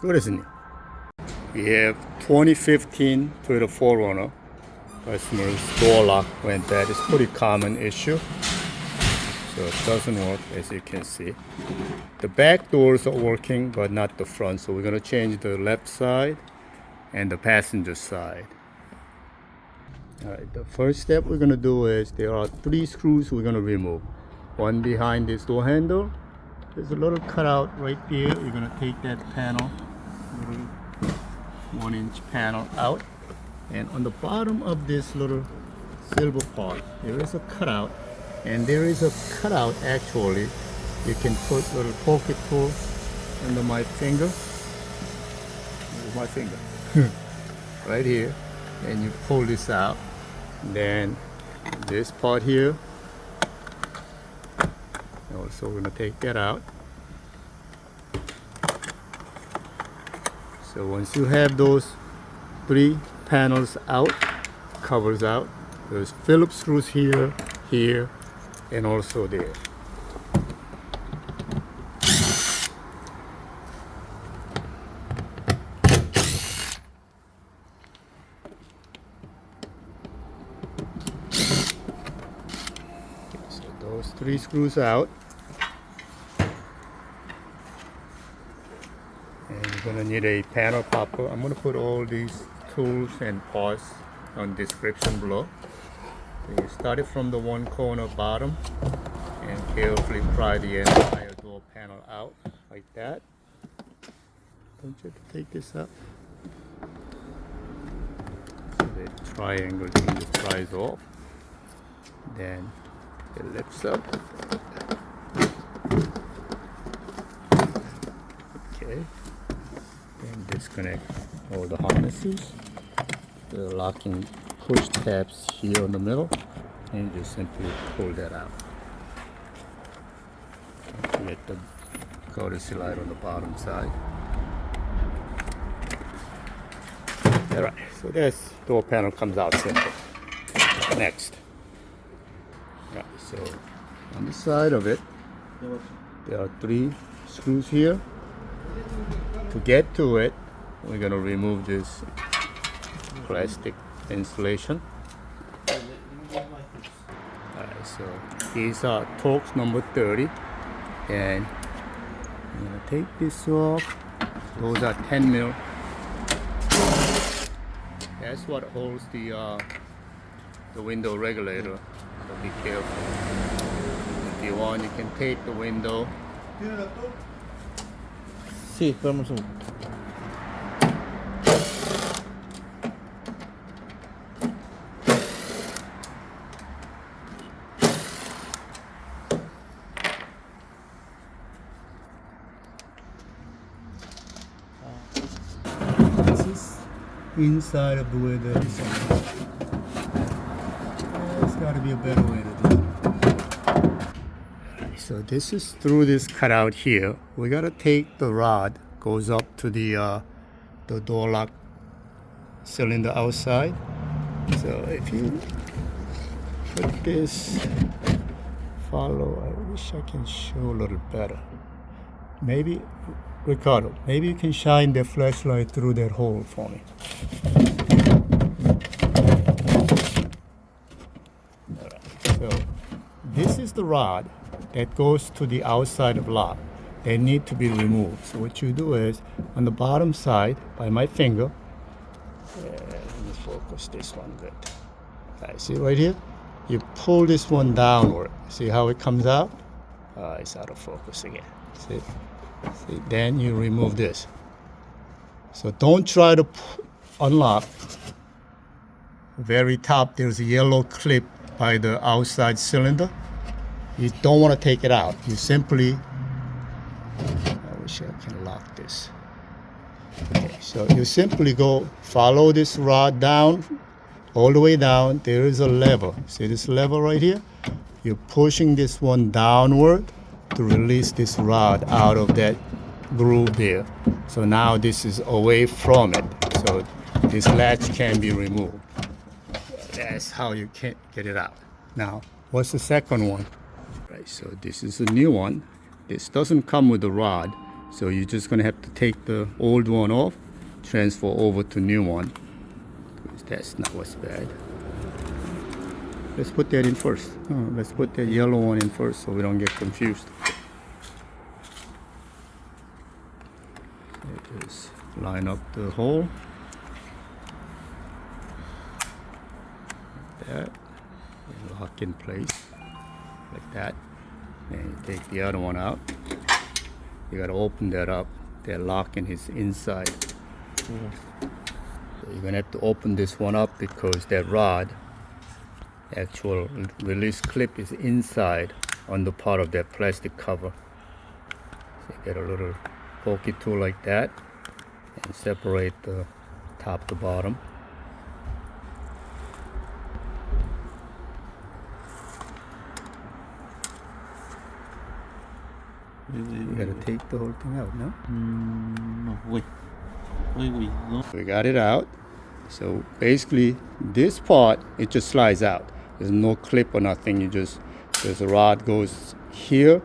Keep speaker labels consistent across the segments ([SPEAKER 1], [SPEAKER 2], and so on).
[SPEAKER 1] 그랬으니. We have 2015 Toyota 4Runner. Customers door lock went bad. It's a pretty common issue. So it doesn't work, as you can see. The back doors are working, but not the front. So we're gonna change the left side and the passenger side. Alright, the first step we're gonna do is there are 3 screws we're gonna remove. One behind this door handle. There's a little cutout right there. You're gonna take that panel, little 1-inch panel out. And on the bottom of this little silver part, there is a cutout. And there is a cutout actually. You can put a little pocket tool under my finger. Here's my finger. Right here. And you pull this out. Then this part here. Also we're gonna take that out. So once you have those 3 panels out, covers out, there's Phillips screws here, here, and also there. So those 3 screws out. And you're gonna need a panel popper. I'm gonna put all these tools and parts on description below. So you start it from the one corner bottom and carefully pry the entire door panel out like that. Don't you have to take this up? So the triangle thing just pries off. Then it lifts up. Okay. Then disconnect all the harnesses. The locking push tabs here in the middle, and you just simply pull that out. Don't forget the courtesy light on the bottom side. Alright, so this door panel comes out simple. Next. Right, so on the side of it, there are 3 screws here. To get to it, we're going to remove this plastic insulation. Alright, so these are Torx number 30, and I'm going to take this off. Those are 10 mil. That's what holds the window regulator. So be careful. If you want, you can take the window.
[SPEAKER 2] Sí, esperamos un.
[SPEAKER 1] This is inside of the way that is. There's got to be a better way to do it. So this is through this cutout here. We got to take the rod, goes up to the door lock cylinder outside. So if you put this, follow. I wish I can show a little better. Maybe, Ricardo, maybe you can shine the flashlight through that hole for me. Alright, so this is the rod that goes to the outside of lock. They need to be removed. So what you do is, on the bottom side, by my finger, let me focus this one good. Alright, see right here? You pull this one downward. See how it comes out? It's out of focus again. See? See, then you remove this. So don't try to unlock. Very top, there's a yellow clip by the outside cylinder. You don't want to take it out. You simply, I wish I can lock this. Okay, so you simply go follow this rod down, all the way down. There is a lever. See this lever right here? You're pushing this one downward to release this rod out of that groove there. So now this is away from it. So this latch can be removed. That's how you can get it out. Now, what's the second one? Right, so this is a new one. This doesn't come with a rod. So you're just gonna have to take the old one off, transfer over to new one. That's not what's bad. Let's put that in first. Let's put that yellow one in first so we don't get confused. Just line up the hole. Like that. And lock in place. Like that. And you take the other one out. You gotta open that up. That locking is inside. So you're gonna have to open this one up because that rod, actual release clip, is inside on the part of that plastic cover. So you get a little pokey tool like that and separate the top to bottom. You gotta take the whole thing out, no?
[SPEAKER 2] No, wait. No.
[SPEAKER 1] We got it out. So basically, this part, it just slides out. There's no clip or nothing. There's a rod goes here.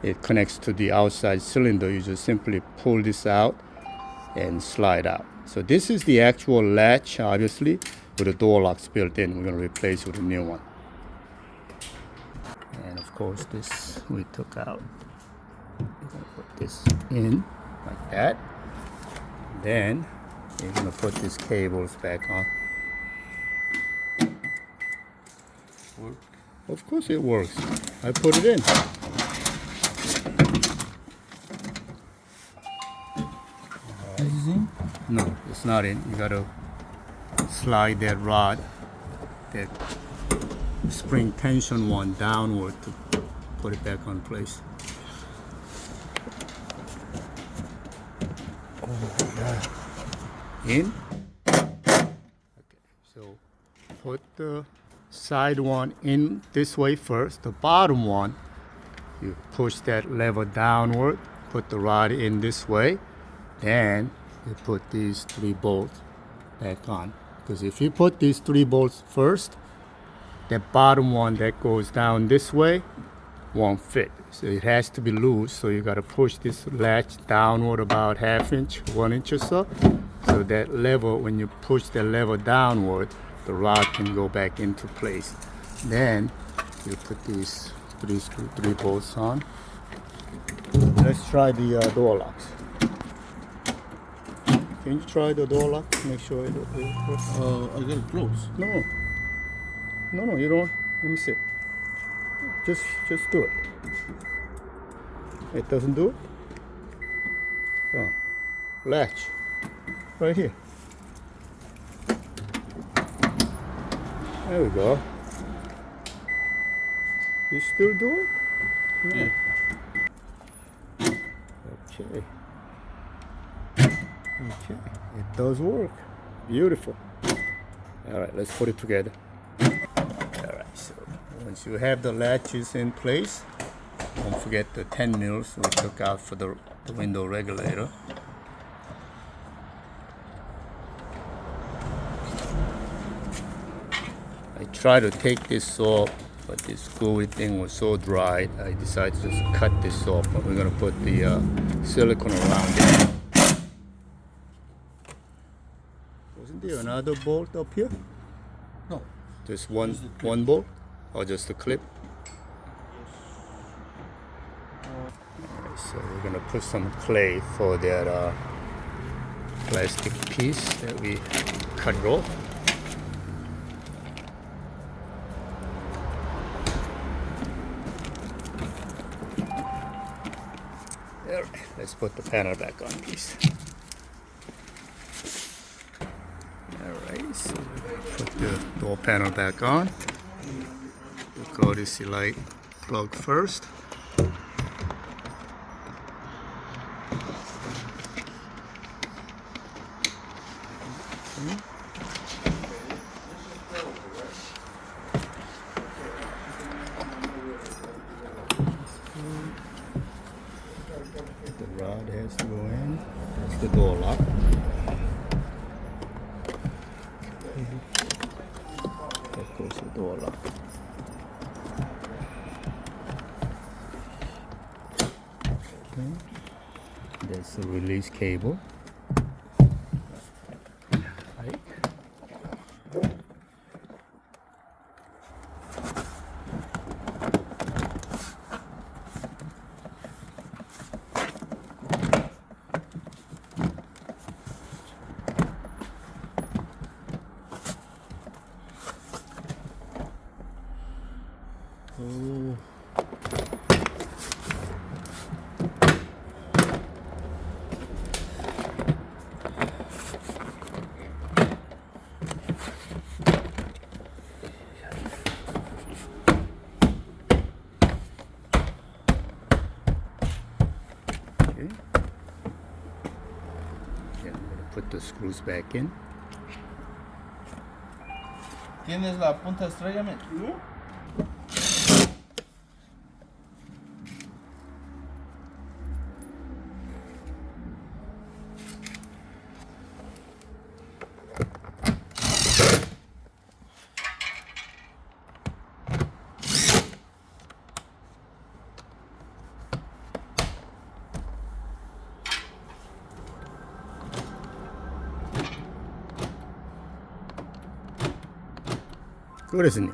[SPEAKER 1] It connects to the outside cylinder. You just simply pull this out and slide out. So this is the actual latch, obviously, with the door locks built in. We're gonna replace with a new one. And of course, this we took out. We're gonna put this in like that. Then you're gonna put these cables back on.
[SPEAKER 2] Work.
[SPEAKER 1] Of course it works. I put it in.
[SPEAKER 2] This is in?
[SPEAKER 1] No, it's not in. You gotta slide that rod, that spring tension one, downward to put it back on place. In. Okay, so put the side one in this way first. The bottom one, you push that lever downward, put the rod in this way, then you put these 3 bolts back on. Because if you put these 3 bolts first, that bottom one that goes down this way won't fit. So it has to be loose. So you got to push this latch downward about 1/2 inch, 1 inch or so. So that lever, when you push the lever downward, the rod can go back into place. Then you put these three bolts on. Let's try the door locks. Can you try the door lock? Make sure it works.
[SPEAKER 2] I got it close.
[SPEAKER 1] No, you don't. Let me see. Just do it. It doesn't do it? Oh. Latch. Right here. There we go. You still do it? No.
[SPEAKER 2] Yeah.
[SPEAKER 1] Okay. Okay. It does work. Beautiful. Alright, let's put it together. Alright, so once you have the latches in place, don't forget the 10 mils we took out for the window regulator. I tried to take this off, but this gluey thing was so dry, I decided to just cut this off, but we're going to put the silicone around it. Wasn't there another bolt up here?
[SPEAKER 2] No.
[SPEAKER 1] Just one bolt? Or just a clip? Alright, so we're going to put some clay for that plastic piece that we cut it off. Alright, let's put the panel back on, please. Alright, so put the door panel back on. The courtesy light plug first. The rod has to go in. That's the door lock. That goes the door lock. Okay. That's the release cable. Right.
[SPEAKER 2] Oh.
[SPEAKER 1] Okay. Yeah, I'm gonna put the screws back in.
[SPEAKER 2] ¿Tienes la punta estrella, man?
[SPEAKER 1] 그랬으니